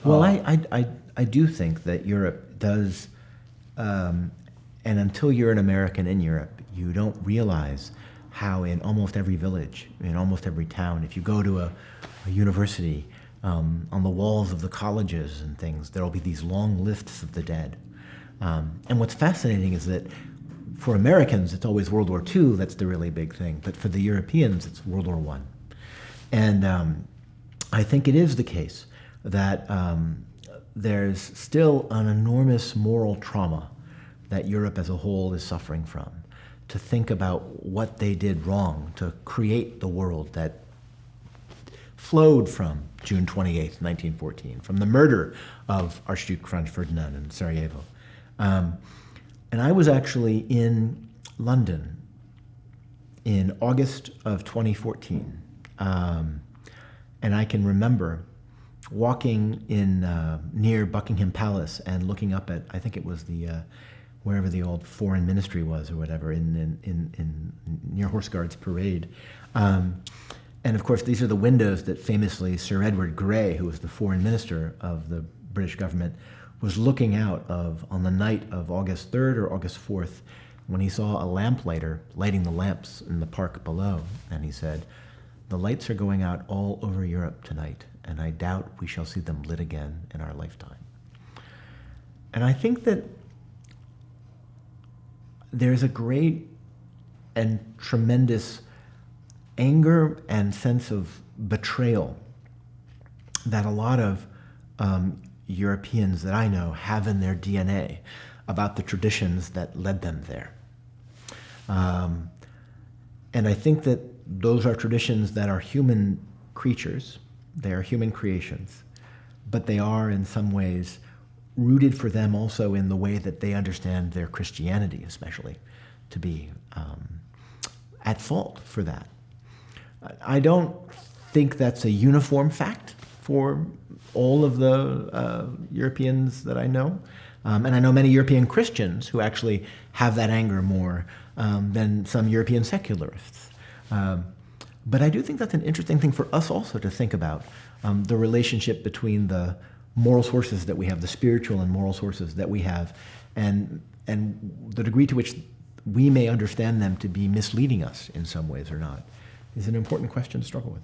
Well, I do think that Europe does, and until you're an American in Europe, you don't realize how in almost every village, in almost every town, if you go to a university, on the walls of the colleges and things, there'll be these long lists of the dead. And what's fascinating is that for Americans, it's always World War II that's the really big thing, but for the Europeans, it's World War I. And I think it is the case that there's still an enormous moral trauma that Europe as a whole is suffering from, to think about what they did wrong to create the world that flowed from June 28th, 1914, from the murder of Archduke Franz Ferdinand in Sarajevo. And I was actually in London in August of 2014. And I can remember walking in near Buckingham Palace and looking up at, I think it was the wherever the old foreign ministry was or whatever, in near Horse Guards Parade. And of course, these are the windows that famously Sir Edward Grey, who was the foreign minister of the British government, was looking out of on the night of August 3rd or August 4th, when he saw a lamplighter lighting the lamps in the park below. And he said, "The lights are going out all over Europe tonight, and I doubt we shall see them lit again in our lifetime." And I think that there's a great and tremendous anger and sense of betrayal that a lot of Europeans that I know have in their DNA about the traditions that led them there. And I think that those are traditions that are human creatures, they are human creations, but they are in some ways rooted for them also in the way that they understand their Christianity, especially, to be at fault for that. I don't think that's a uniform fact for all of the Europeans that I know. And I know many European Christians who actually have that anger more than some European secularists. But I do think that's an interesting thing for us also to think about, the relationship between the moral sources that we have, the spiritual and moral sources that we have, and the degree to which we may understand them to be misleading us in some ways or not, is an important question to struggle with.